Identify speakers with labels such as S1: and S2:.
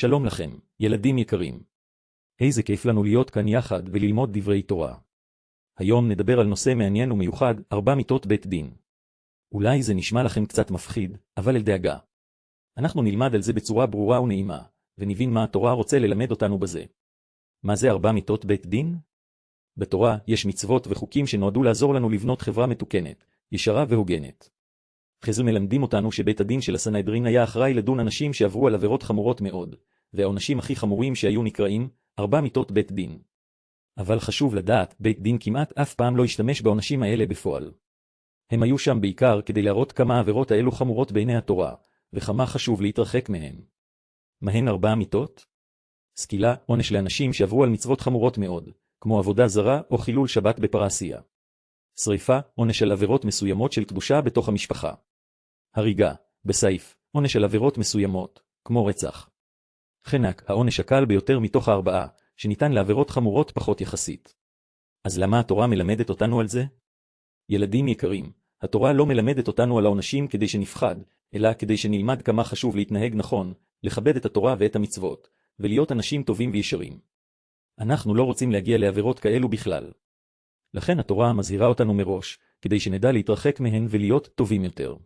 S1: שלום לכם, ילדים יקרים. איזה כיף לנו להיות כאן יחד וללמוד דברי תורה. היום נדבר על נושא מעניין ומיוחד, 4 מיתות בית דין. אולי זה נשמע לכם קצת מפחיד, אבל אל דאגה. אנחנו נלמד על זה בצורה ברורה ונעימה, ונבין מה התורה רוצה ללמד אותנו בזה. מה זה 4 מיתות בית דין? בתורה יש מצוות וחוקים שנועדו לעזור לנו לבנות חברה מתוקנת, ישרה והוגנת. חז"ל מלמדים אותנו שבית הדין של הסנהדרין היה אחראי לדון אנשים שעברו על עבירות חמורות מאוד, והעונשים הכי חמורים שהיו נקראים 4 מיתות בית דין. אבל חשוב לדעת, בית דין כמעט אף פעם לא השתמש בעונשים האלה בפועל. הם היו שם בעיקר כדי להראות כמה העבירות האלו חמורות בעיני התורה, וכמה חשוב להתרחק מהן. מהן 4 מיתות? סקילה, עונש לאנשים שעברו על מצוות חמורות מאוד, כמו עבודה זרה או חילול שבת בפרהסיה. שריפה, עונש על עבירות מסוימות של קדושה בתוך המשפחה. הריגה, בסעיף, עונש על עבירות מסוימות, כמו רצח. חנק, העונש הקל ביותר מתוך 4, שניתן לעבירות חמורות פחות יחסית. אז למה התורה מלמדת אותנו על זה? ילדים יקרים, התורה לא מלמדת אותנו על העונשים כדי שנפחד, אלא כדי שנלמד כמה חשוב להתנהג נכון, לכבד את התורה ואת המצוות, ולהיות אנשים טובים וישרים. אנחנו לא רוצים להגיע לעבירות כאלו בכלל. לכן התורה מזהירה אותנו מראש, כדי שנדע להתרחק מהן ולהיות טובים יותר.